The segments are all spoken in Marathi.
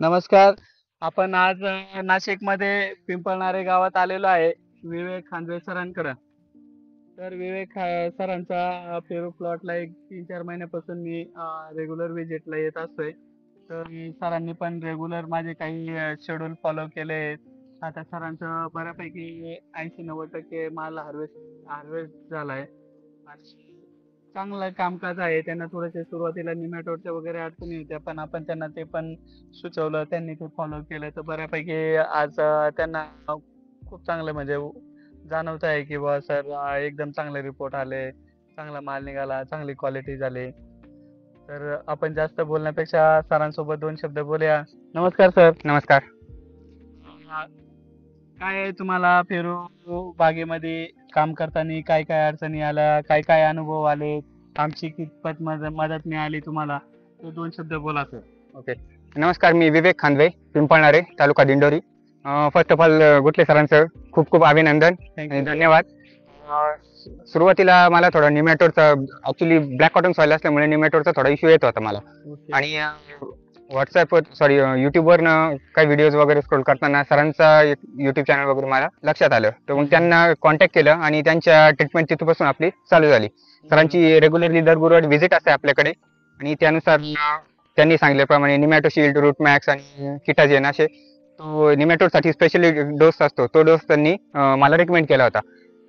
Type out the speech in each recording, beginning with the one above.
नमस्कार. आपण आज नाशिकमध्ये पिंपळणारे गावात आलेलो आहे विवेक खांदवे सरांकडं. तर विवेक सरांचा पेरू प्लॉटला एक 3-4 महिन्यापासून मी रेग्युलर व्हिजिटला येत असतोय. तर सरांनी पण रेग्युलर माझे काही शेड्यूल फॉलो केले. आता सरांचं बऱ्यापैकी 80-90% माल हार्वेस्ट झालाय आणि चांगलं कामकाज आहे. त्यांना थोडेसे सुरुवातीला निमॅटोडच्या वगैरे अडचणी होत्या, पण आपण त्यांना ते पण सुचवलं. त्यांनी ते फॉलो केलं. तर बऱ्यापैकी आज त्यांना खूप चांगलं म्हणजे जाणवत आहे, की बुवा सर एकदम चांगले रिपोर्ट आले, चांगला माल निघाला, चांगली क्वालिटी झाली. तर आपण जास्त बोलण्यापेक्षा सरांसोबत 2 शब्द बोलूया. नमस्कार सर. नमस्कार. काय आहे तुम्हाला पेरू बागेमध्ये काम करताना काय काय अडचणी आल्या, काय काय अनुभव आले, आमची कितपत मदत मिळाली तुम्हाला, ते 2 शब्द बोला सर. ओके. नमस्कार, मी Vivek Khandave, Pimpalnare, taluka Dindori. First of all Gutle सरांचं खूप खूप अभिनंदन आणि धन्यवाद. सुरुवातीला मला थोडा निमॅटोडचा ऍक्च्युली ब्लॅक कॉटन सॉइल असल्यामुळे निमॅटोडचा थोडा इश्यू येत होता मला. आणि व्हॉट्सअपवर युट्यूबवर काही व्हिडिओज वगैरे स्क्रोल करताना सरांचा युट्यूब चॅनल वगैरे मला लक्षात आलं. तर मग त्यांना कॉन्टॅक्ट केलं आणि त्यांच्या ट्रीटमेंट तिथपासून आपली चालू झाली. सरांची रेग्युलरली दर गुरुवारी व्हिजिट असते आपल्याकडे आणि त्यानुसार त्यांनी सांगितल्याप्रमाणे निमॅटोशिल्ड, रूट मॅक्स आणि किटाजेन असे तो निमॅटोडसाठी स्पेशली डोस असतो. तो डोस त्यांनी मला रेकमेंड केला होता.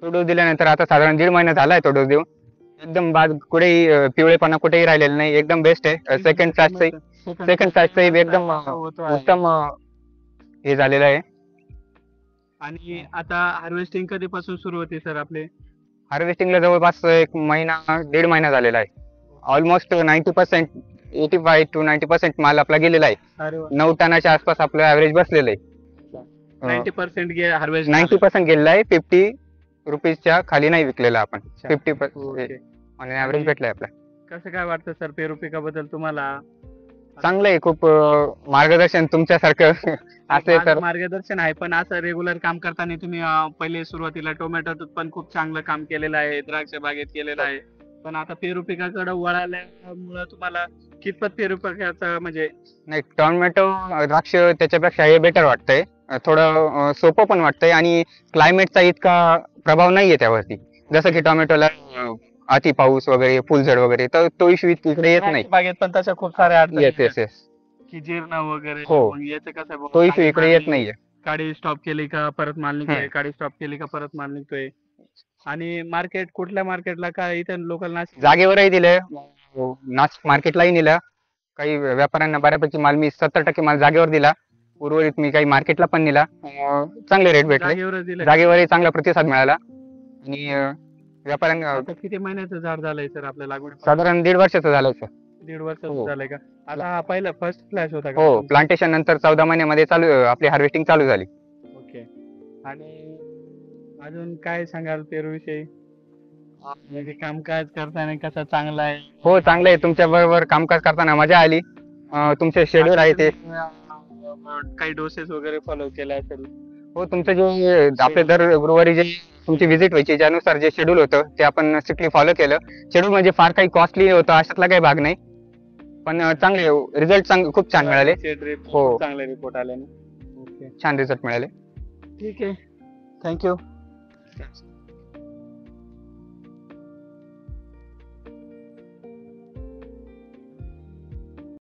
तो डोस दिल्यानंतर आता साधारण 1.5 महिना झालाय तो डोस देऊन. एकदम बाग कुठेही पिवळेपणा कुठेही राहिलेला नाही, एकदम बेस्ट आहे. सेकंड साईजचा एकदम उत्तम हे झालेलं आहे. आणि आता हार्वेस्टिंग कधीपासून सुरू होते सर आपले? हार्वेस्टिंगला जवळपास 1 महिना 1.5 महिना झालेला आहे. ऑलमोस्ट 90%, 85 to 90% माल आपला गेलेला आहे. 9 टनाच्या आसपास आपलं ऍव्हरेज बसलेलं आहे. 90% हार्वेस्ट 90% गेलेला आहे. 50 रुपीजच्या खाली नाही विकलेला आपण. 50% आणि ऍव्हरेज भेटलाय आपला. कसं काय वाटतं सर पेरू पिकाबद्दल तुम्हाला? चांगलं आहे खूप. मार्गदर्शन तुमच्यासारखं असेल तर मार्गदर्शन आहे, पण असं रेग्युलर काम करताना तुम्ही पहिले सुरुवातीला टोमॅटोत पण खूप चांगलं काम केलेलं आहे, द्राक्ष बागेत केलेलं आहे, पण आता पेरू पिकाकडे वळाल्यामुळे तुम्हाला कितपत पेरू पिकाचं म्हणजे नाही, टोमॅटो द्राक्ष त्याच्यापेक्षा हे बेटर वाटतंय. थोडं सोपं पण वाटतंय आणि क्लायमेटचा इतका प्रभाव नाहीये त्यावरती. जसं की टोमॅटोला अति पाऊस वगैरे, फुलझड वगैरे, तर तो इश्यू इकडे येत नाही. बागेत पण तशा खूप साऱ्या अडचणी येस येस येस की जीर्ण वगैरे. हो. मग याचं कसं आहे तो इश्यू इकडे येत नाहीये. काडी स्टॉप केली का परत माल निघतोय, काडी स्टॉप केली का परत माल निघतोय. आणि मार्केट कुठल्या मार्केटला काय इथं लोकल नाशिक जागेवरही दिलंय, नाशिक मार्केटलाही नेलं. काही व्यापाऱ्यांना बऱ्यापैकी माल मी 70% माल जागेवर दिला. उर्वरित मी काही मार्केटला पण नेला. चांगले रेट भेटले. जागेवरच दिलं? जागेवरही चांगला प्रतिसाद मिळाला आणि व्यापाऱ्यांना आता किती महिन्याचं झाड झालंय सर आपल्या लागवड? साधारण 1.5 वर्षाचं झालं सर. 1.5 वर्षाचं हो. झालंय का? आता हा पहिला फर्स्ट फ्लॅश होता का? हो, प्लांटेशन नंतर 14 महिन्यामध्ये आपली हार्वेस्टिंग चालू झाली. ओके. आणि अजून काय सांगाल पेरू विषयी? म्हणजे कामकाज करताना कसा चांगला आहे? हो, चांगलं आहे. तुमच्या बरोबर कामकाज करताना मजा आली. तुमचे शेड्यूल आहे ते काही डोसेस वगैरे फॉलो केला असेल? हो, तुमचं जे आपले दर गुरुवारी जे तुमची व्हिजिट व्हायची, ज्यानुसार जे शेड्यूल होतं ते आपण स्ट्रिक्टली फॉलो केलं. शेड्यूल म्हणजे फार काही कॉस्टली होतं अशातला काही भाग नाही, पण चांगले रिझल्ट खूप छान मिळाले. हो, चांगले रिपोर्ट आले ना. ओके, छान रिझल्ट मिळाले. ठीक आहे. थँक्यू.